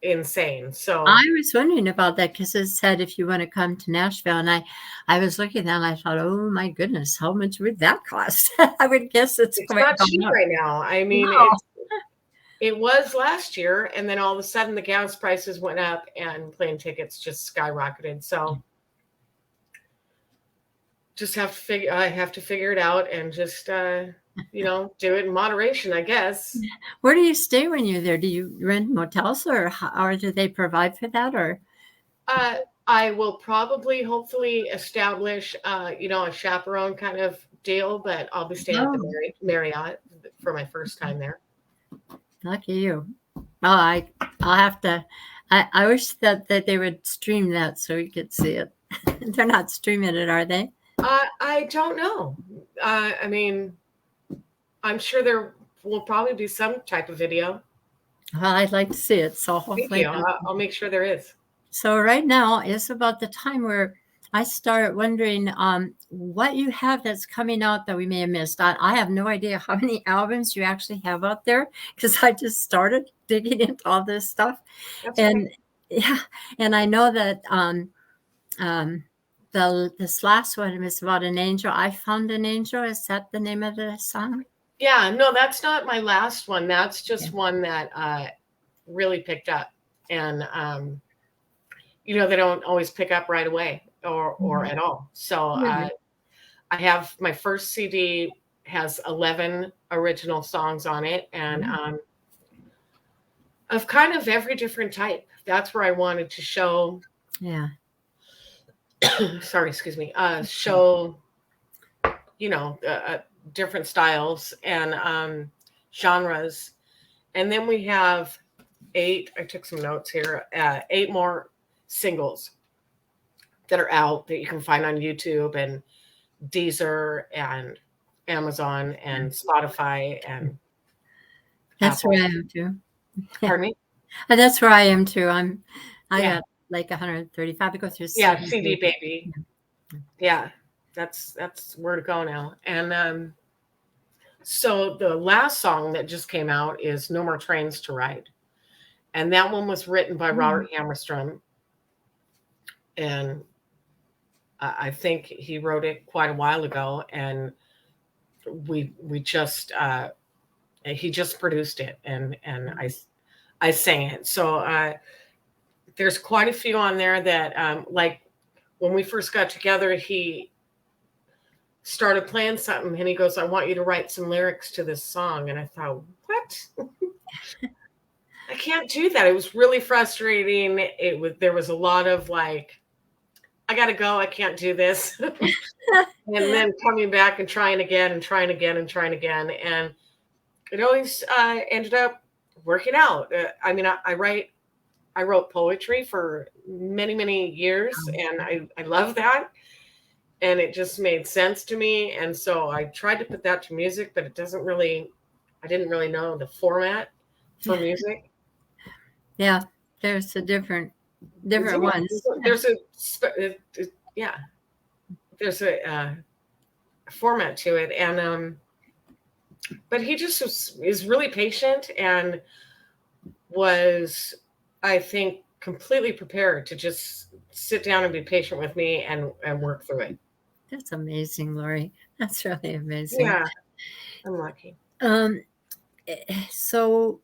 insane. So I was wondering about that because it said if you want to come to Nashville, and I was looking at that and I thought, oh my goodness, how much would that cost? I would guess it's not cheap right now. I mean, it was last year, and then all of a sudden the gas prices went up and plane tickets just skyrocketed. So just I have to figure it out and just do it in moderation, I guess. Where do you stay when you're there? Do you rent motels, or do they provide for that? Or I will probably, hopefully, establish a chaperone kind of deal, but I'll be staying at the Marriott for my first time there. Lucky you. Well, I'll have to. I wish that they would stream that so we could see it. They're not streaming it, are they? I don't know. I mean, I'm sure there will probably be some type of video. Well, I'd like to see it. So hopefully, I'll make sure there is. So right now is about the time where I start wondering what you have that's coming out that we may have missed. I have no idea how many albums you actually have out there because I just started digging into all this stuff. That's and right. Yeah, and I know that this last one was about an angel. I found an angel. Is that the name of the song? Yeah, no, that's not my last one. That's just one that really picked up, and they don't always pick up right away or at all. So I have my first CD has 11 original songs on it, and of kind of every different type. That's where I wanted to show. Yeah. Sorry, excuse me. Show, different styles and genres. And then we have 8, I took some notes here, 8 more singles that are out that you can find on YouTube and Deezer and Amazon and Spotify. And that's where I am too. Pardon me? That's where I am too. I got like 135 to go through. CD baby. Yeah, that's where to go now. And so the last song that just came out is No More Trains to Ride. And that one was written by Robert Hammerstrom. And I think he wrote it quite a while ago. And we just he just produced it, and I sang it. So there's quite a few on there that like when we first got together, he started playing something and he goes, I want you to write some lyrics to this song. And I thought, what? I can't do that. It was really frustrating. There was a lot of like, I got to go. I can't do this. And then coming back and trying again and trying again and trying again. And it always ended up working out. I mean, I wrote poetry for many, many years, and I love that. And it just made sense to me. And so I tried to put that to music, but I didn't really know the format for music. Yeah, there's a different ones. There's a format to it. And, but he just is really patient and was, I think, completely prepared to just sit down and be patient with me and work through it. That's amazing, Lori. That's really amazing. Yeah, I'm lucky. So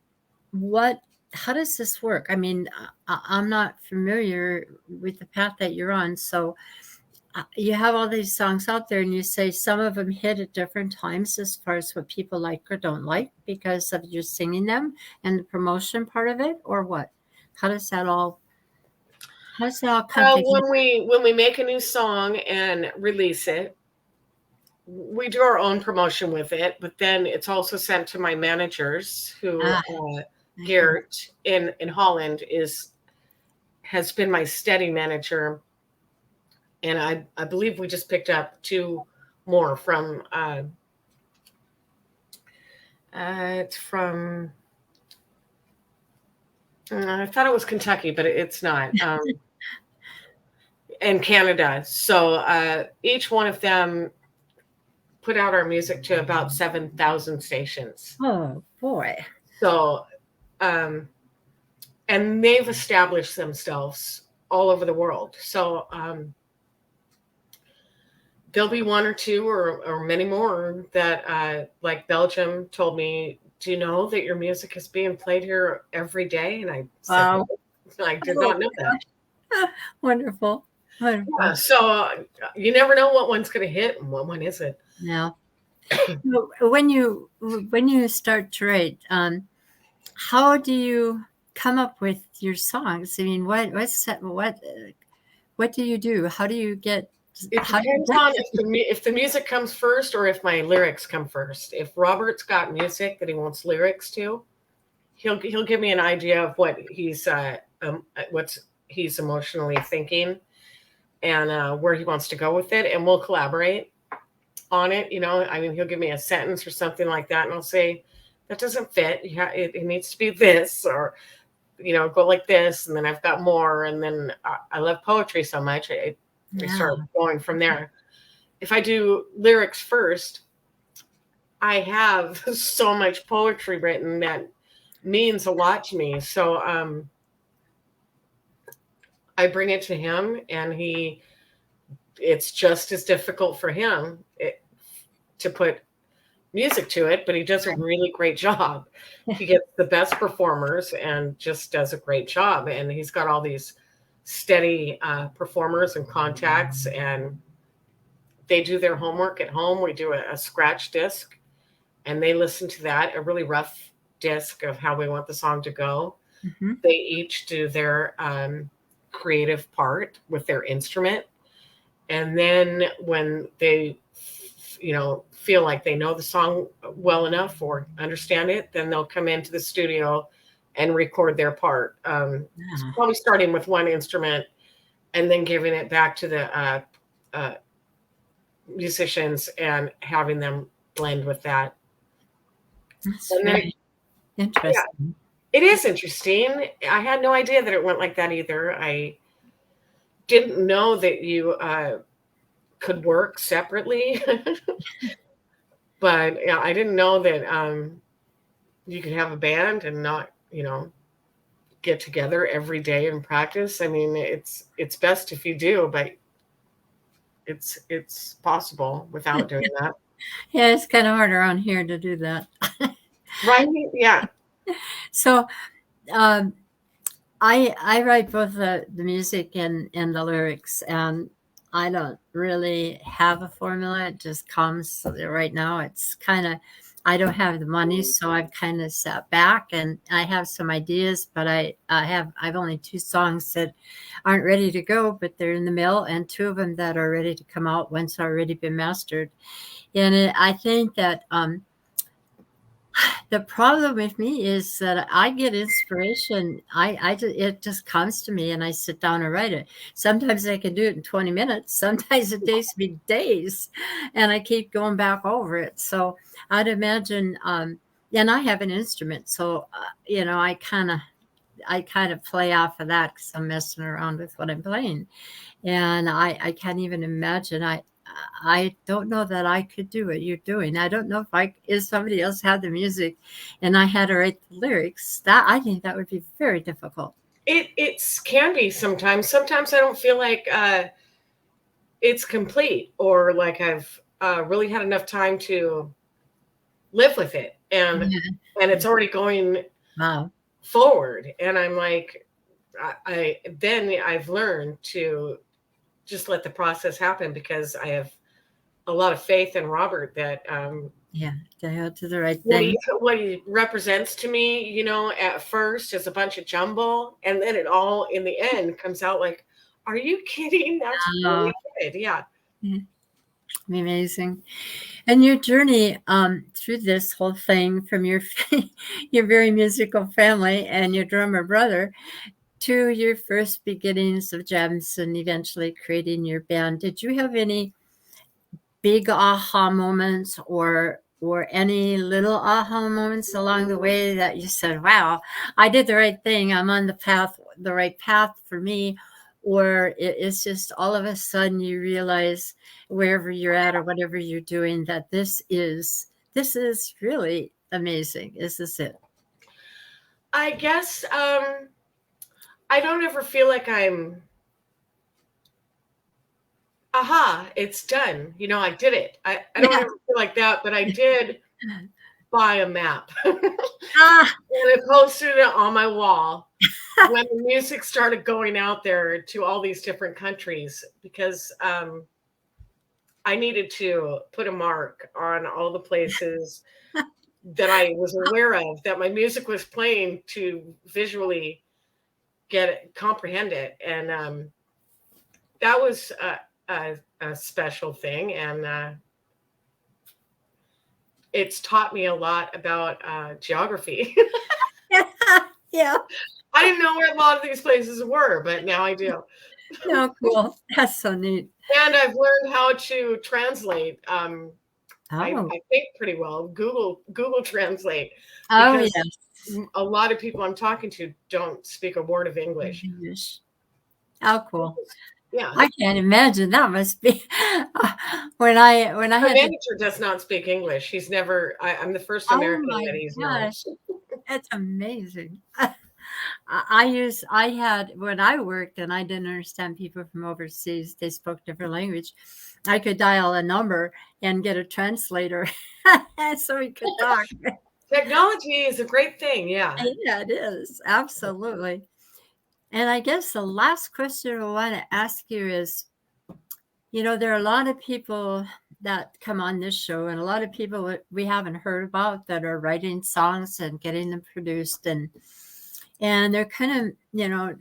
how does this work? I mean, I'm not familiar with the path that you're on. So you have all these songs out there, and you say some of them hit at different times as far as what people like or don't like because of you singing them and the promotion part of it, or what? How does that all come together? When we make a new song and release it, we do our own promotion with it, but then it's also sent to my managers who Ah, Garrett in Holland has been my steady manager, and I believe we just picked up 2 more from it's from I thought it was Kentucky, but it's not. And Canada. So each one of them put out our music to about 7,000 stations. oh boy. So, and they've established themselves all over the world. So there'll be 1 or 2 or many more that, like Belgium told me, do you know that your music is being played here every day? And I said, Wow. I did not know that. Wonderful. Wonderful. Yeah, so you never know what one's going to hit and what one isn't. Yeah. When you start to write, how do you come up with your songs? I mean, what do you do? How do you get? It depends on if the music comes first or if my lyrics come first. If Robert's got music that he wants lyrics to, he'll give me an idea of what he's emotionally thinking and where he wants to go with it, and we'll collaborate on it. You know, I mean, he'll give me a sentence or something like that, and I'll say that doesn't fit. It needs to be this, or go like this, and then I've got more. And then I love poetry so much. I start going from there. If I do lyrics first, I have so much poetry written that means a lot to me. So I bring it to him, and it's just as difficult for him to put music to it, but he does a really great job. He gets the best performers and just does a great job. And he's got all these steady performers and contacts, and they do their homework at home. We do a scratch disc, and they listen to that, a really rough disc of how we want the song to go. Mm-hmm. They each do their creative part with their instrument. And then when they, feel like they know the song well enough or understand it, then they'll come into the studio and record their part. So probably starting with one instrument and then giving it back to the musicians and having them blend with that. That's very interesting. Yeah, it is interesting. I had no idea that it went like that either. I didn't know that you could work separately. But yeah, I didn't know that you could have a band and not, get together every day and practice. I mean, it's best if you do, but it's possible without doing that. Yeah, it's kind of hard around here to do that. Right? Yeah. So I write both the music and the lyrics, and I don't really have a formula. It just comes right now. It's kind of, I don't have the money, so I've kind of sat back, and I have some ideas, but I've only 2 songs that aren't ready to go, but they're in the mill, and 2 of them that are ready to come out. One's already been mastered. And I think that the problem with me is that I get inspiration. It just comes to me, and I sit down and write it. Sometimes I can do it in 20 minutes. Sometimes it takes me days, and I keep going back over it. So I'd imagine, and I have an instrument, so I kind of play off of that because I'm messing around with what I'm playing, and I can't even imagine. I don't know that I could do what you're doing. I don't know if somebody else had the music and I had to write the lyrics. I think that would be very difficult. It can be sometimes. Sometimes I don't feel like it's complete, or like I've really had enough time to live with it, and it's already going forward. And I'm like, I've learned to just let the process happen, because I have a lot of faith in Robert that Yeah, to do the right thing. what he represents to me, you know, at first is a bunch of jumble, and then it all in the end comes out like, are you kidding? That's really good. Yeah. Amazing. And your journey through this whole thing, from your your very musical family and your drummer brother to your first beginnings of jams and eventually creating your band, did you have any big aha moments or any little aha moments along the way that you said, wow, I did the right thing, I'm on the right path for me? Or it's just all of a sudden you realize, wherever you're at or whatever you're doing, that this is really amazing. Is this it? I guess I don't ever feel like I'm, it's done. You know, I did it. I don't ever feel like that, but I did buy a map. And I posted it on my wall when the music started going out there to all these different countries, because I needed to put a mark on all the places that I was aware of that my music was playing, to visually comprehend it. And that was a special thing. And it's taught me a lot about geography. Yeah. I didn't know where a lot of these places were, but now I do. No, cool. That's so neat. And I've learned how to translate. I think pretty well. Google Translate. Because yes. A lot of people I'm talking to don't speak a word of English. How cool. Yeah. I can't imagine. That must be when I My manager does not speak English. He's never, I'm the first American that he's known. That's amazing. I had, when I worked and I didn't understand people from overseas, they spoke different language, I could dial a number and get a translator so we could talk. Technology is a great thing. Yeah. Yeah, it is. Absolutely. And I guess the last question I want to ask you is, you know, there are a lot of people that come on this show, and a lot of people we haven't heard about that are writing songs and getting them produced, and they're kind of, you know,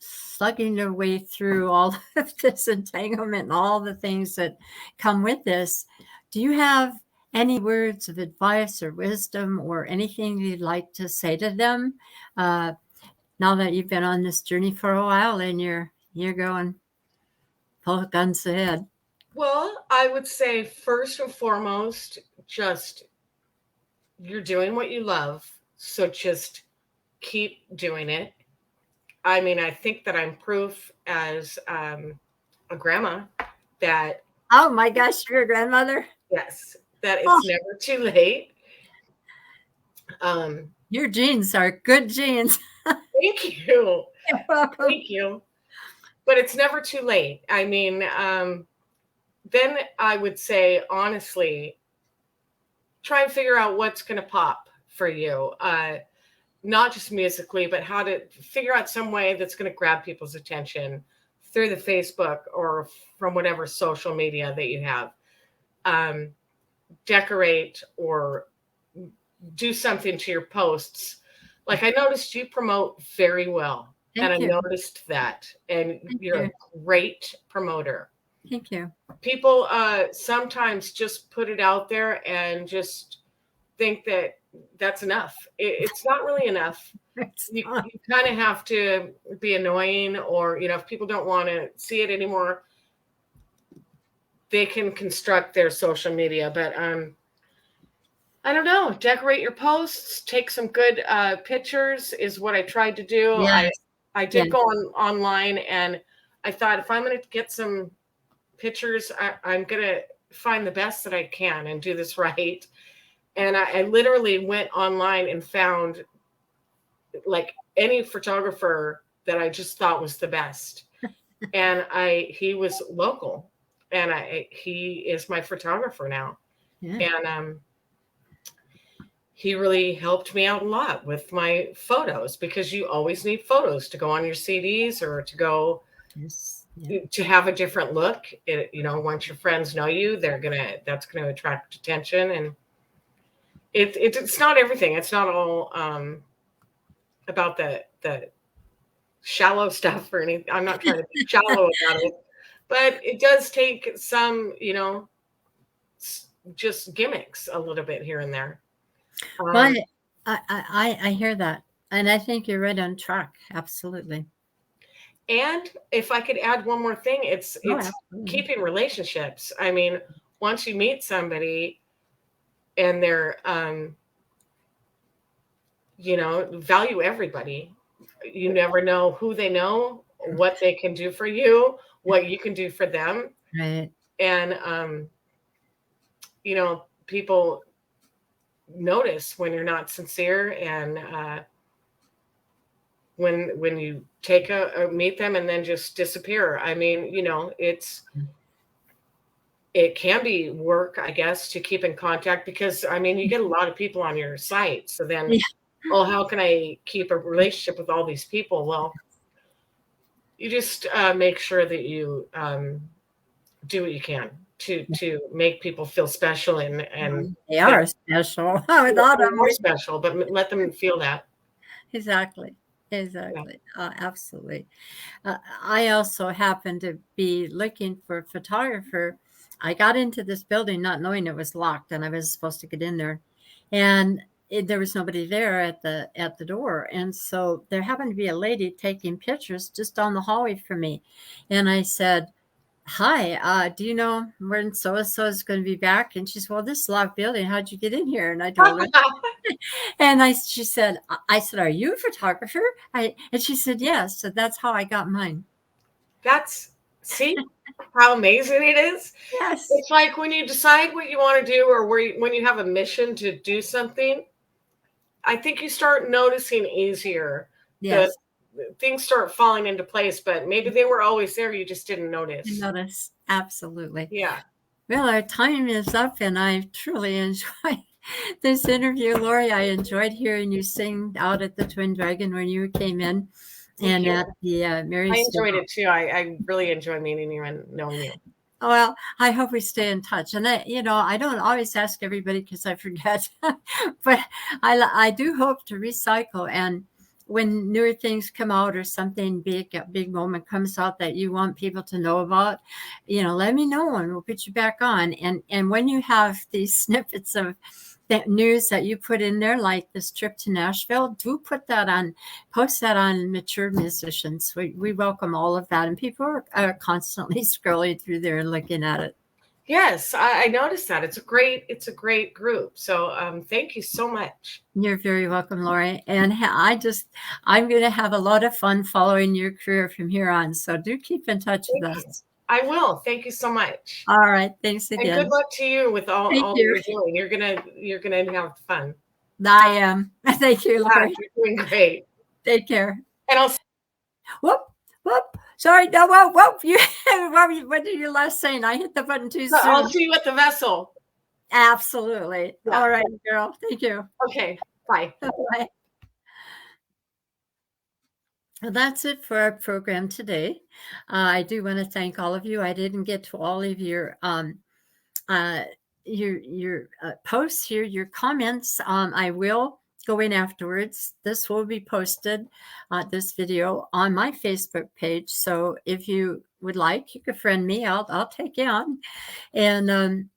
slugging their way through all of this entanglement and all the things that come with this. Do you have any words of advice or wisdom or anything you'd like to say to them now that you've been on this journey for a while and you're going full guns ahead? Well, I would say first and foremost, just you're doing what you love, so just keep doing it. I mean, I think that I'm proof as a grandma that. Oh my gosh, you're a grandmother? Yes, that it's never too late. Your genes are good genes. Thank you. You're welcome. Thank you. But it's never too late. I mean, then I would say, honestly, try and figure out what's going to pop for you. Not just musically, but how to figure out some way that's going to grab people's attention through the Facebook or from whatever social media that you have. Decorate or do something to your posts. Like I noticed you promote very well. Thank you. I noticed that. And you're a great promoter. Thank you. People sometimes just put it out there and just think that that's enough. It's not really enough. You kind of have to be annoying, or, you know, if people don't want to see it anymore, they can construct their social media. But I don't know, decorate your posts, take some good pictures is what I tried to do. Yes. I did go online, and I thought, if I'm going to get some pictures, I'm going to find the best that I can and do this right. And I literally went online and found like any photographer that I just thought was the best. And he was local, and he is my photographer now. Yeah. And he really helped me out a lot with my photos, because you always need photos to go on your CDs or to go to have a different look. Once your friends know you, that's gonna attract attention, and it's not everything. It's not all about the shallow stuff or anything. I'm not trying to be shallow about it, but it does take some, just gimmicks a little bit here and there. Well, I hear that, and I think you're right on track. Absolutely. And if I could add one more thing, it's keeping relationships. I mean, once you meet somebody and they're, value everybody. You never know who they know, what they can do for you, what you can do for them. Right. And, people notice when you're not sincere, and when you take meet them and then just disappear. I mean, it can be work, I guess, to keep in contact, because I mean, you get a lot of people on your site. So then, well, how can I keep a relationship with all these people? Well, you just make sure that you do what you can to make people feel special, and they are special. Without them, more special, but let them feel that. Exactly. Absolutely. I also happened to be looking for a photographer. I got into this building not knowing it was locked, and I was supposed to get in there, and there was nobody there at the door. And so there happened to be a lady taking pictures just down the hallway from me, and I said, "Hi, do you know when so-and-so is going to be back?" And she said, "Well, this is a locked building. How'd you get in here?" And I told her. And she said, "I said, are you a photographer?" And she said, "Yes." So that's how I got mine. See how amazing it is? Yes. It's like when you decide what you want to do, or when you have a mission to do something, I think you start noticing easier. Yes. Things start falling into place, but maybe they were always there. You just didn't notice. Absolutely. Yeah. Well, our time is up, and I truly enjoyed this interview, Lori. I enjoyed hearing you sing out at the Twin Dragon when you came in. Thank you. At the Mary. I enjoyed it too. I really enjoy meeting you and knowing you. Well, I hope we stay in touch. And I don't always ask everybody because I forget, but I do hope to recycle. And when newer things come out, or something big, a big moment comes out that you want people to know about, let me know, and we'll put you back on. And when you have these snippets of that news that you put in there, like this trip to Nashville, do post that on Mature Musicians. We welcome all of that, and people are constantly scrolling through there and looking at it. Yes, I noticed that. It's a great group. So thank you so much. You're very welcome, Lori. And I'm going to have a lot of fun following your career from here on. So do keep in touch with us. I will. Thank you so much. All right. Thanks again. And good luck to you with all you're doing. You're gonna have fun. I am. Thank you, Lori. You're doing great. Take care. And I'll. Whoop. Sorry. No. Whoop. What did you last saying? I hit the button too soon. I'll see you at the vessel. Absolutely. Yeah. All right, girl. Thank you. Okay. Bye. Bye. Well, that's it for our program today. I do want to thank all of you. I didn't get to all of your posts here, your comments. I will go in afterwards. This will be posted, this video, on my Facebook page. So if you would like, you could friend me. I'll take you on. And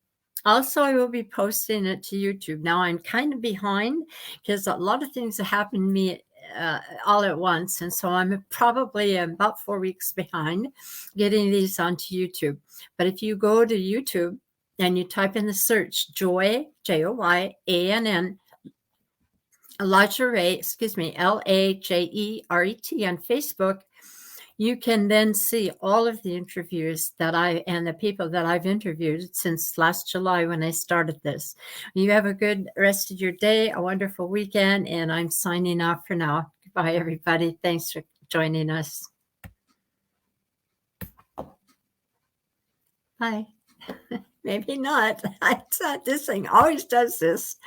also, I will be posting it to YouTube. Now, I'm kind of behind because a lot of things have happened to me all at once. And so I'm probably about 4 weeks behind getting these onto YouTube. But if you go to YouTube and you type in the search Joy, Joyann, Lajeret, Lajeret on Facebook, you can then see all of the interviews and the people that I've interviewed since last July when I started this. You have a good rest of your day, a wonderful weekend, and I'm signing off for now. Goodbye, everybody. Thanks for joining us. Bye. Maybe not. This thing always does this.